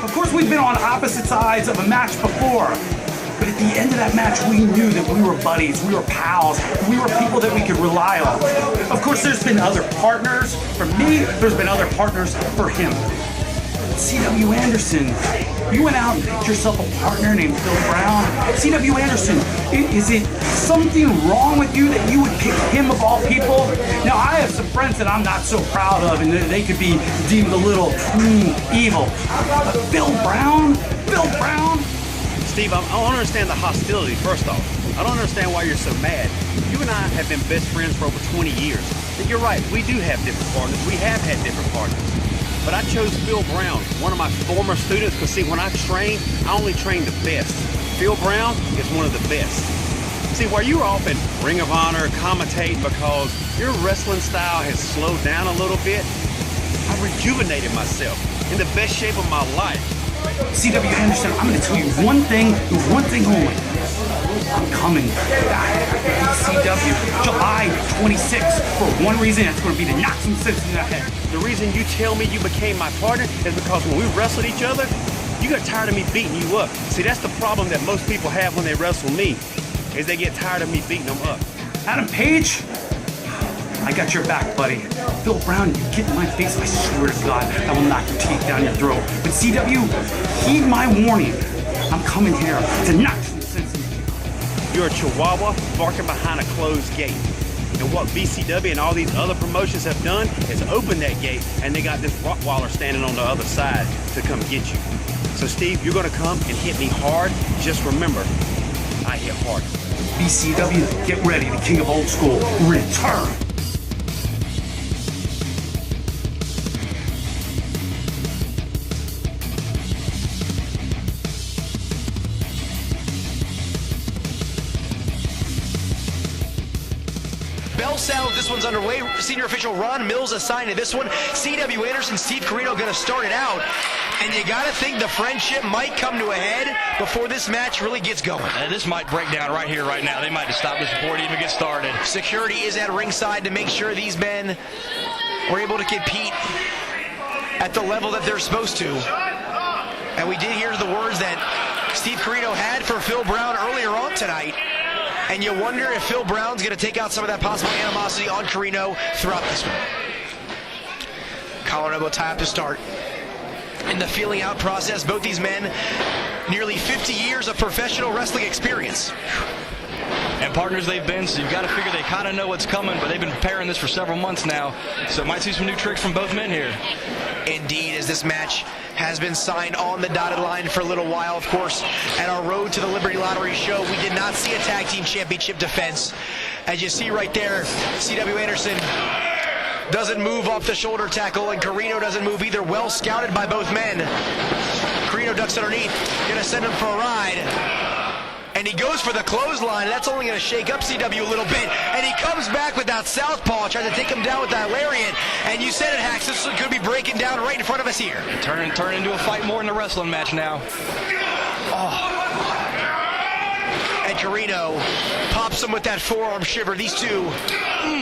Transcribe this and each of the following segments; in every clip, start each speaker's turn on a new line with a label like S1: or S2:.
S1: Of course, we've been on opposite sides of a match before, but at the end of that match, we knew that we were buddies, we were pals, we were people that we could rely on. Of course, there's been other partners for me, there's been other partners for him. C.W. Anderson, you went out and picked yourself a partner named Phil Brown. C.W. Anderson, is it something wrong with you that you would pick him of all people? Now, I have some friends that I'm not so proud of, and they could be deemed a little evil. But Phil Brown? Phil Brown?
S2: Steve, I don't understand the hostility, first off. I don't understand why you're so mad. You and I have been best friends for over 20 years. And you're right, we do have different partners. We have had different partners. But I chose Phil Brown, one of my former students, because see, when I train, I only train the best. Phil Brown is one of the best. See, while you were off in Ring of Honor, commentating because your wrestling style has slowed down a little bit, I rejuvenated myself in the best shape of my life.
S1: C.W. Anderson, I'm going to tell you one thing, and one thing only. I'm coming back to VCW July 26th for one reason. It's going to be to knock some sense in that head.
S2: The reason you tell me you became my partner is because when we wrestled each other, you got tired of me beating you up. See, that's the problem that most people have when they wrestle me, is they get tired of me beating them up.
S1: Adam Page, I got your back, buddy. Phil Brown, you get in my face, I swear to God, I will knock your teeth down your throat. But CW, heed my warning. I'm coming here to knock some sense into you.
S2: You're a chihuahua barking behind a closed gate. And what VCW and all these other promotions have done is open that gate, and they got this Rottweiler standing on the other side to come get you. So Steve, you're gonna come and hit me hard. Just remember, I hit hard.
S1: VCW, get ready. The King of Old School, return.
S3: Bell sound, this one's underway. Senior official Ron Mills assigned to this one. C.W. Anderson, Steve Corino going to start it out. And you got to think the friendship might come to a head before this match really gets going.
S4: This might break down right here, right now. They might have stopped this before it even gets started.
S3: Security is at ringside to make sure these men were able to compete at the level that they're supposed to. And we did hear the words that Steve Corino had for Phil Brown earlier on tonight. And you wonder if Phil Brown's going to take out some of that possible animosity on Corino throughout this one. Collar and elbow tie-up to start. In the feeling out process, both these men, nearly 50 years of professional wrestling experience.
S4: And partners they've been, so you've got to figure they kind of know what's coming, but they've been preparing this for several months now. So might see some new tricks from both men here.
S3: Indeed, as this match has been signed on the dotted line for a little while. Of course, at our Road to the Liberty Lottery show, we did not see a Tag Team Championship defense. As you see right there, C.W. Anderson doesn't move off the shoulder tackle, and Corino doesn't move either. Well scouted by both men. Corino ducks underneath, gonna send him for a ride. And he goes for the clothesline, and that's only going to shake up CW a little bit. And he comes back with that southpaw, trying to take him down with that lariat. And you said it, Hax, this could be breaking down right in front of us here.
S4: Turn into a fight more than a wrestling match now.
S3: Oh. And Corino pops him with that forearm shiver. These two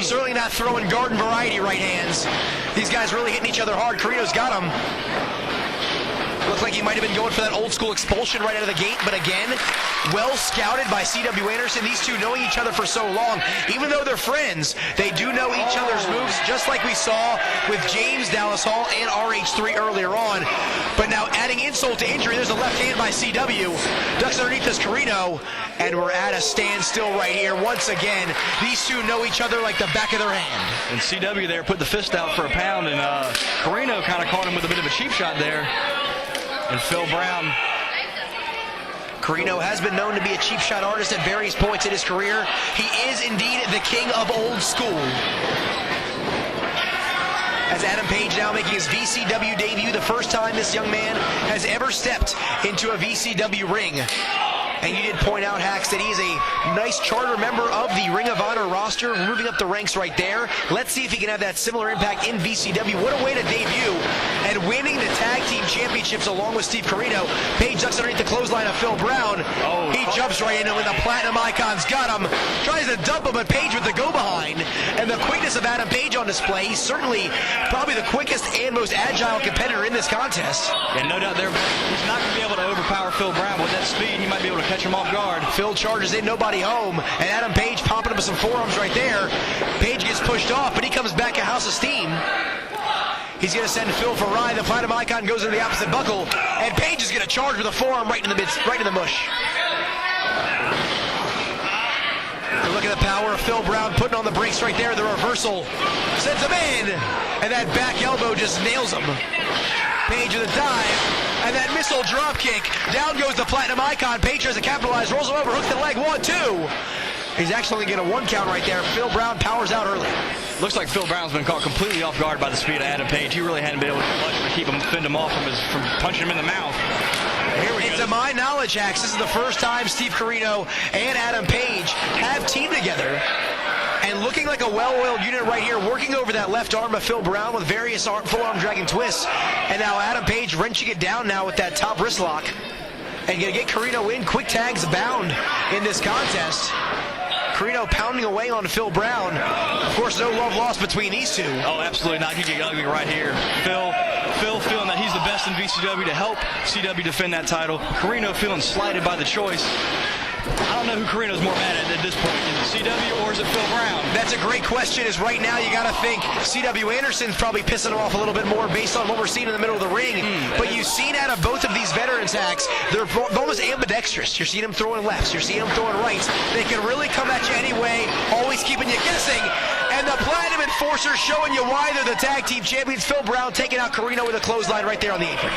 S3: certainly not throwing garden variety right hands. These guys really hitting each other hard. Corino's got him. Looked like he might have been going for that old school expulsion right out of the gate, but again, well scouted by C.W. Anderson. These two knowing each other for so long, even though they're friends, they do know each other's moves, just like we saw with James Dallas Hall and RH3 earlier on. But now adding insult to injury, there's a left hand by C.W. Ducks underneath this Corino, and we're at a standstill right here. Once again, these two know each other like the back of their hand.
S4: And C.W. there put the fist out for a pound, and Corino kind of caught him with a bit of a cheap shot there. And Phil Brown.
S3: Corino has been known to be a cheap shot artist at various points in his career. He is indeed the king of old school. As Adam Page now making his VCW debut, the first time this young man has ever stepped into a VCW ring. And you did point out, Hax, that he's a nice charter member of the Ring of Honor roster, moving up the ranks right there. Let's see if he can have that similar impact in VCW. What a way to debut, and winning the Tag Team Championship Championships along with Steve Corino. Page ducks underneath the clothesline of Phil Brown. He jumps right into it. The Platinum Icon's got him. Tries to dump him, but Page with the go behind. And the quickness of Adam Page on display. He's certainly probably the quickest and most agile competitor in this contest.
S4: Yeah, no doubt there. He's not going to be able to overpower Phil Brown. With that speed, he might be able to catch him off guard.
S3: Phil charges in, nobody home. And Adam Page popping up with some forearms right there. Page gets pushed off, but he comes back a house of steam. He's going to send Phil for a ride. The Platinum Icon goes into the opposite buckle. And Page is going to charge with a forearm right in the mush. Look at the power of Phil Brown putting on the brakes right there. The reversal sends him in. And that back elbow just nails him. Page with a dive. And that missile drop kick. Down goes the Platinum Icon. Page tries to capitalize. Rolls him over. Hooks the leg. 1, 2. He's actually going to get a 1 count right there. Phil Brown powers out early.
S4: Looks like Phil Brown's been caught completely off guard by the speed of Adam Page. He really hadn't been able to do much to keep him, fend him off from punching him in the mouth.
S3: Here we go. To my knowledge, Axe, this is the first time Steve Corino and Adam Page have teamed together. And looking like a well-oiled unit right here, working over that left arm of Phil Brown with various full-arm dragon twists. And now Adam Page wrenching it down now with that top wrist lock. And going to get Corino in. Quick tags abound in this contest. Corino pounding away on Phil Brown. Of course, no love lost between these two.
S4: Oh, absolutely not. You get ugly right here. Phil feeling that he's the best in VCW to help CW defend that title. Corino feeling slighted by the choice. I don't know who Corino's more mad at this point. Is it CW or is it Phil Brown?
S3: That's a great question. Is right now you got to think CW Anderson's probably pissing him off a little bit more based on what we're seeing in the middle of the ring. But you've seen out of both of these veterans acts, they're almost ambidextrous. You're seeing them throwing lefts. You're seeing them throwing rights. They can really come at you anyway, always keeping you guessing. And the Platinum Enforcers showing you why they're the tag team champions. Phil Brown taking out Corino with a clothesline right there on the apron.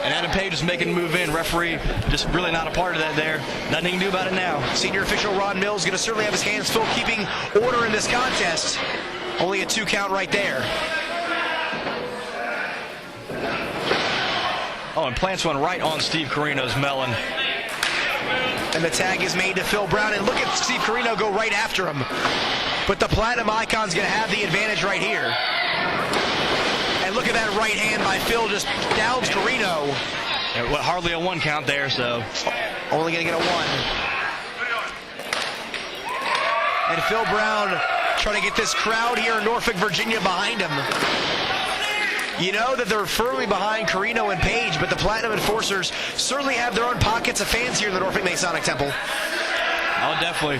S4: And Adam Page is making a move in. Referee just really not a part of that there. Nothing he can do about it now.
S3: Senior official Ron Mills going to certainly have his hands full keeping order in this contest. Only a 2 count right there.
S4: Oh, and plants one right on Steve Corino's melon.
S3: And the tag is made to Phil Brown. And look at Steve Corino go right after him. But the Platinum Icon's going to have the advantage right here. And look at that right hand by Phil, just downs Corino.
S4: Hardly a 1 count there, so.
S3: Only going to get a 1. And Phil Brown trying to get this crowd here in Norfolk, Virginia behind him. You know that they're firmly behind Corino and Page, but the Platinum Enforcers certainly have their own pockets of fans here in the Norfolk Masonic Temple.
S4: Oh, definitely.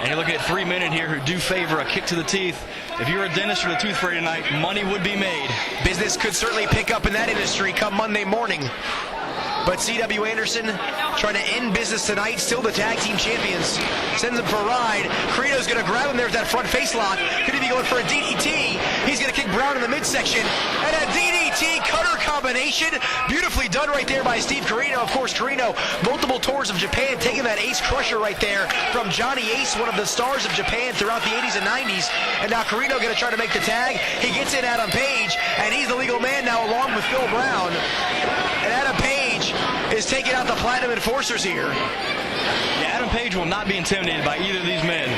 S4: And you look at 3 men here who do favor a kick to the teeth. If you're a dentist or a tooth fairy tonight, money would be made.
S3: Business could certainly pick up in that industry come Monday morning. But CW Anderson trying to end business tonight, still the tag team champions. Sends him for a ride. Corino's going to grab him there with that front face lock. Could he be going for a DDT? He's going to kick Brown in the midsection. And a DDT cutter combination. Beautifully done right there by Steve Corino. Of course, Corino, multiple tours of Japan, taking that ace crusher right there from Johnny Ace, one of the stars of Japan throughout the 80s and 90s. And now Corino going to try to make the tag. He gets in Adam Page, and he's the legal man now along with Phil Brown. And Adam Page is taking out the Platinum Enforcers here.
S4: Yeah, Adam Page will not be intimidated by either of these men.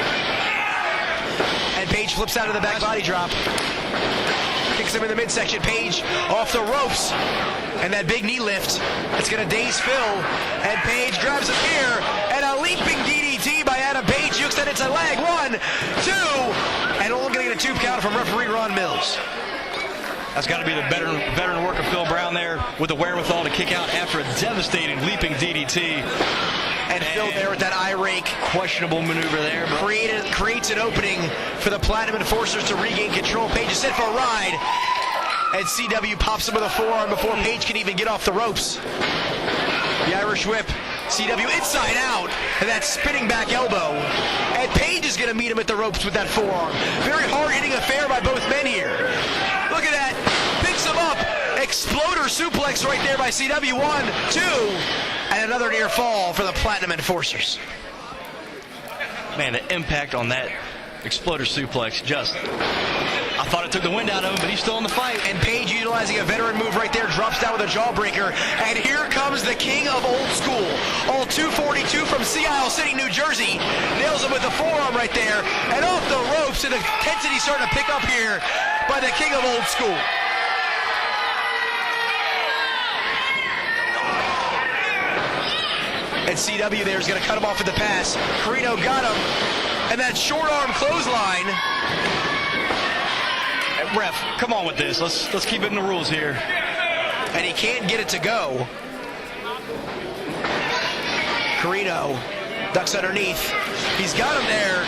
S3: And Page flips out of the back body drop. Kicks him in the midsection. Page off the ropes. And that big knee lift. It's going to daze Phil. And Page grabs him here. And a leaping DDT by Adam Page. Hooks that into leg. 1, 2. And only going to get a 2 count from referee Ron Mills.
S4: That's got to be the veteran work of Phil Brown there with the wherewithal to kick out after a devastating leaping DDT.
S3: And Phil there with that eye rake.
S4: Questionable maneuver there.
S3: Creates an opening for the Platinum Enforcers to regain control. Page is set for a ride. And CW pops him with a forearm before Page can even get off the ropes. The Irish whip. CW inside out. And that spinning back elbow. And Page is going to meet him at the ropes with that forearm. Very hard-hitting affair by both men here. Look at that. Picks him up. Exploder suplex right there by CW. 1, 2. And another near fall for the Platinum Enforcers.
S4: Man, the impact on that exploder suplex just... I thought it took the wind out of him, but he's still in the fight.
S3: And Page utilizing a veteran move right there, drops down with a jawbreaker. And here comes the king of old school. All 242 from Sea Isle City, New Jersey. Nails him with the forearm right there. And off the ropes, and the intensity starting to pick up here by the king of old school. And CW there is going to cut him off at the pass. Corino got him. And that short arm clothesline.
S4: Ref, come on with this. Let's keep it in the rules here.
S3: And he can't get it to go. Corino ducks underneath. He's got him there.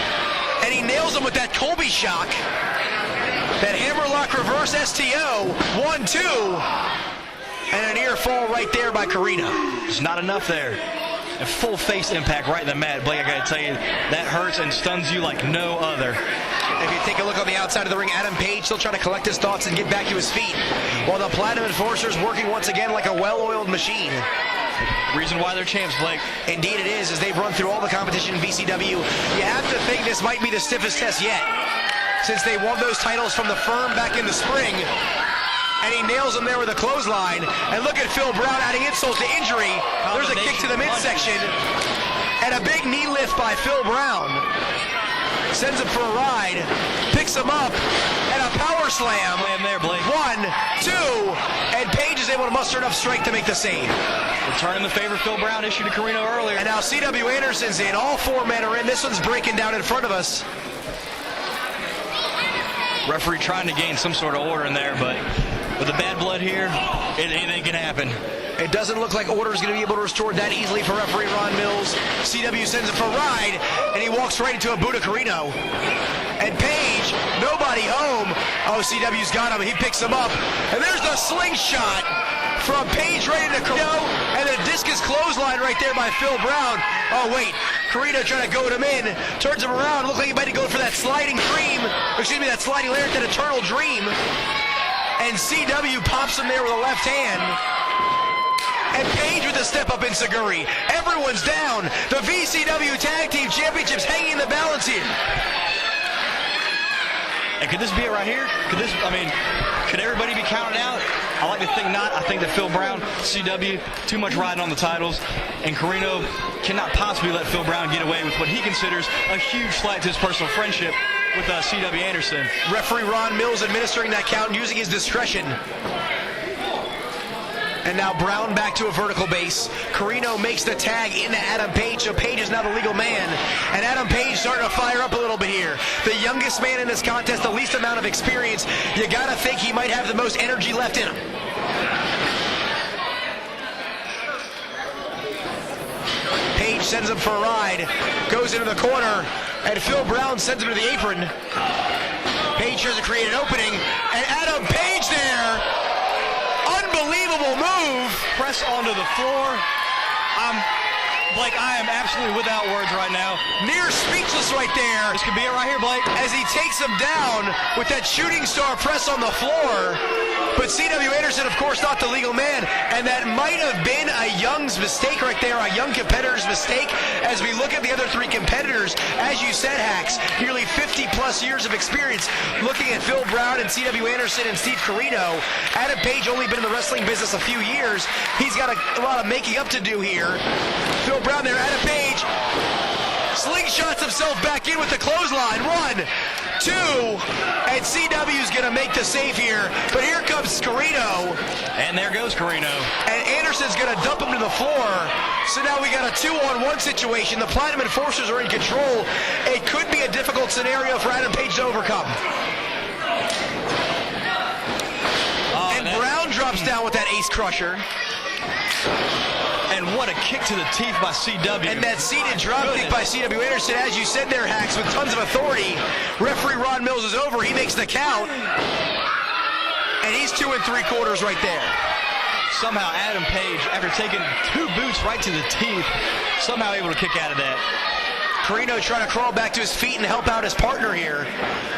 S3: And he nails him with that Colby shock. That hammerlock reverse STO. 1-2. And a near fall right there by Corino.
S4: There's not enough there. A full face impact right in the mat. Blake, I gotta tell you, that hurts and stuns you like no other.
S3: If you take a look on the outside of the ring, Adam Page still trying to collect his thoughts and get back to his feet, while the Platinum Enforcer's working once again like a well-oiled machine.
S4: Reason why they're champs, Blake.
S3: Indeed it is, as they've run through all the competition in VCW. You have to think this might be the stiffest test yet, since they won those titles from the Firm back in the spring. And he nails him there with a clothesline. And look at Phil Brown adding insult to injury. There's a kick to the midsection. And a big knee lift by Phil Brown. Sends him for a ride. Picks him up. And a power slam.
S4: Slam there, Blake.
S3: 1, 2. And Page is able to muster enough strength to make the save.
S4: Returning the favor Phil Brown issued to Corino earlier.
S3: And now C.W. Anderson's in. All 4 men are in. This one's breaking down in front of us.
S4: Referee trying to gain some sort of order in there, but with the bad blood here, anything can happen.
S3: It doesn't look like order is going to be able to restore that easily for referee Ron Mills. CW sends him for a ride, and he walks right into a boot of Corino. And Page, nobody home. Oh, CW's got him. He picks him up. And there's the slingshot from Page right into Corino. And the discus clothesline right there by Phil Brown. Oh, wait. Corino trying to goad him in. Turns him around. Looked like he might have gone for that sliding dream. Excuse me, that sliding lyric, that eternal dream. And CW pops him there with a left hand. And Page with a step up in Seguri. Everyone's down. The VCW Tag Team Championships hanging in the balance here.
S4: And could this be it right here? Could everybody be counted out? I like to think not. I think that Phil Brown, CW, too much riding on the titles, and Corino cannot possibly let Phil Brown get away with what he considers a huge slight to his personal friendship with CW Anderson.
S3: Referee Ron Mills administering that count and using his discretion. And now Brown back to a vertical base. Corino makes the tag into Adam Page, so Page is now the legal man. And Adam Page starting to fire up a little bit here. The youngest man in this contest, the least amount of experience. You gotta think he might have the most energy left in him. Page sends him for a ride, goes into the corner, and Phil Brown sends him to the apron. Page tries to create an opening, and Adam Page there. Unbelievable move.
S4: Press onto the floor. Blake, I am absolutely without words right now.
S3: Near speechless right there.
S4: This could be it right here, Blake.
S3: As he takes him down with that shooting star press on the floor. But C.W. Anderson, of course, not the legal man. And that might have been a Young's mistake right there, a young competitor's mistake. As we look at the other 3 competitors, as you said, Hacks, nearly 50-plus years of experience looking at Phil Brown and C.W. Anderson and Steve Corino. Adam Page only been in the wrestling business a few years. He's got a lot of making up to do here. Phil Brown there, Adam Page slingshots himself back in with the clothesline. 1, 2, and CW's gonna make the save here, but here comes Corino.
S4: And there goes Corino.
S3: And Anderson's gonna dump him to the floor. So now we got a 2-on-1 situation. The Platinum Enforcers are in control. It could be a difficult scenario for Adam Page to overcome. And Brown drops down with that ace crusher.
S4: And what a kick to the teeth by CW.
S3: And that seated drop kick by CW Anderson, as you said there, Hacks, with tons of authority. Referee Ron Mills is over. He makes the count. And he's 2 3/4 right there.
S4: Somehow Adam Page, after taking 2 boots right to the teeth, somehow able to kick out of that.
S3: Corino trying to crawl back to his feet and help out his partner here.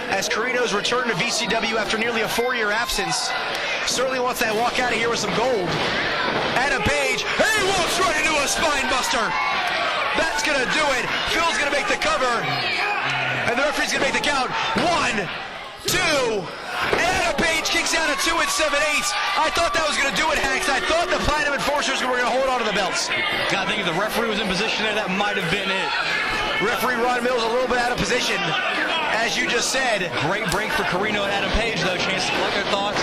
S3: As Corino's returned to VCW after nearly a 4-year absence. Certainly wants that walk out of here with some gold. Adam Page, he walks right into a spine buster. That's going to do it. Phil's going to make the cover. And the referee's going to make the count. 1, 2. And Adam Page kicks out at 2 7/8. I thought that was going to do it, Hacks. I thought the Platinum Enforcers were going to hold on to the belts.
S4: God, I think if the referee was in position there, that might have been it.
S3: Referee Ron Mills a little bit out of position, as you just said.
S4: Great break for Corino and Adam Page, though. Chance to collect their thoughts.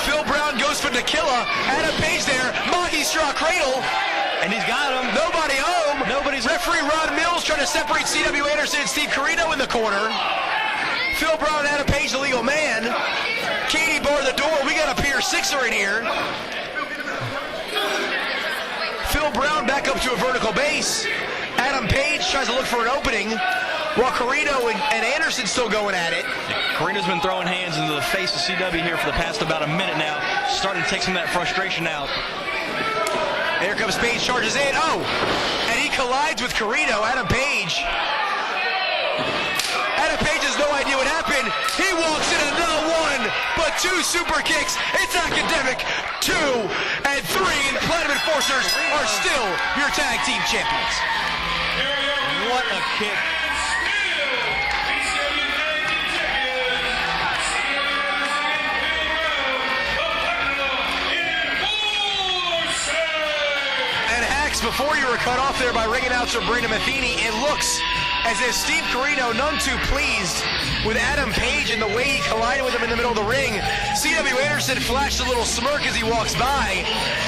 S3: Phil Brown goes for Tequila. Adam Page there. Mahi straw cradle.
S4: And he's got him.
S3: Nobody home.
S4: Nobody's
S3: Referee Ron Mills trying to separate C.W. Anderson and Steve Corino in the corner. Phil Brown and Adam Page, the legal man. Katie barred the door. We got a Pier 6er in here. Phil Brown back up to a vertical base. Adam Page tries to look for an opening, while Corino and Anderson still going at it.
S4: Corino's been throwing hands into the face of CW here for the past about a minute now, starting to take some of that frustration out.
S3: And here comes Page, charges in. Oh, and he collides with Corino. Adam Page has no idea what happened. He walks in and not one, but two super kicks. It's academic. 2 and 3, and Platinum Enforcers are still your tag team champions.
S4: What a kick.
S3: And Hacks, before you were cut off there by ring announcer Brandon Matheny, it looks as if Steve Corino, none too pleased with Adam Page and the way he collided with him in the middle of the ring. C.W. Anderson flashed a little smirk as he walks by,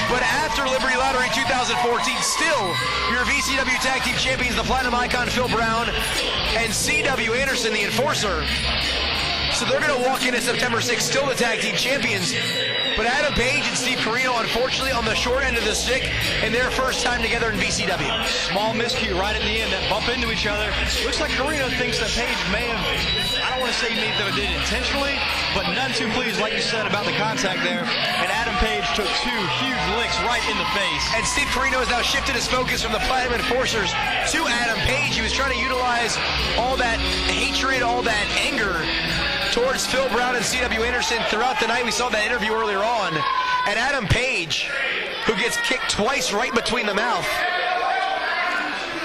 S3: but after Liberty Lottery 2014, still your VCW Tag Team Champions, the Platinum Icon Phil Brown, and C.W. Anderson, the Enforcer. So they're going to walk in at September 6th, still the Tag Team Champions. But Adam Page and Steve Corino, unfortunately, on the short end of the stick in their first time together in VCW.
S4: Small miscue right at the end, that bump into each other. Looks like Corino thinks that Page may have, I don't want to say he did it intentionally, but none too pleased, like you said, about the contact there. And Adam Page took 2 huge licks right in the face.
S3: And Steve Corino has now shifted his focus from the Platinum Enforcers to Adam Page. He was trying to utilize all that hatred, all that anger towards Phil Brown and C.W. Anderson throughout the night. We saw that interview earlier on. And Adam Page, who gets kicked twice right between the mouth.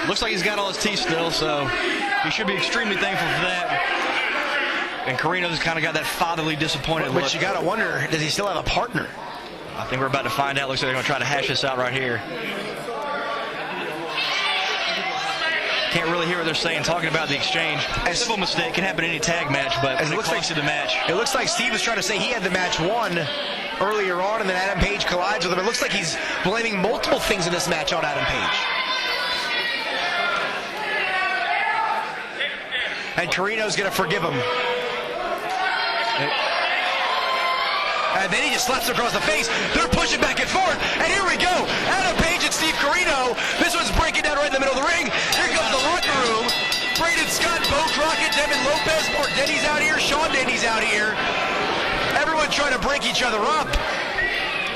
S4: Looks like he's got all his teeth still, so he should be extremely thankful for that. And Corino's kind of got that fatherly disappointed look.
S3: But you got to wonder, does he still have a partner?
S4: I think we're about to find out. Looks like they're going to try to hash this out right here. Can't really hear what they're saying, talking about the exchange. A simple mistake can happen in any tag match, but it looks like the match.
S3: It looks like Steve was trying to say he had the match won earlier on, and then Adam Page collides with him. It looks like he's blaming multiple things in this match on Adam Page. And Corino's going to forgive him. And then he just slaps him across the face. They're pushing back and forth. And here we go. Adam Page and Steve Corino. This one's breaking down right in the middle of the ring. Here comes the locker room. Braden Scott, Bo Crockett, Devin Lopez, Mark Denny's out here. Sean Denny's out here. Everyone trying to break each other up.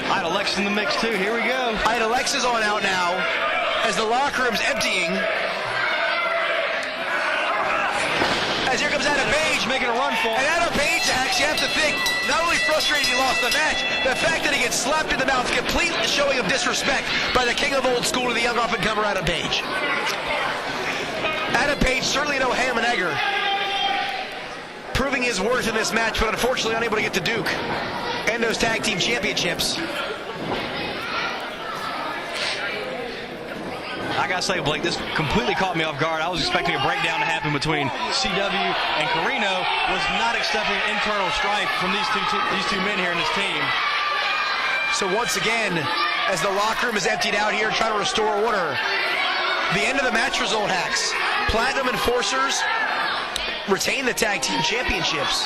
S4: Ida Lex in the mix too. Here we go.
S3: Ida Lex is on out now as the locker room's emptying. As here comes Adam Page
S4: making a run for him.
S3: And Adam Page, actually, you have to think, not only frustrated he lost the match, the fact that he gets slapped in the mouth, complete showing of disrespect by the king of old school to the young up-and-comer Adam Page. Adam Page, certainly no ham and egger, proving his worth in this match, but unfortunately unable to get to Duke and those tag team championships.
S4: I gotta say, Blake, this completely caught me off guard. I was expecting a breakdown to happen between CW and Corino. Was not expecting internal strife from these two men here in this team.
S3: So once again, as the locker room is emptied out here, trying to restore order, the end of the match result, Hacks. Platinum Enforcers retain the tag team championships.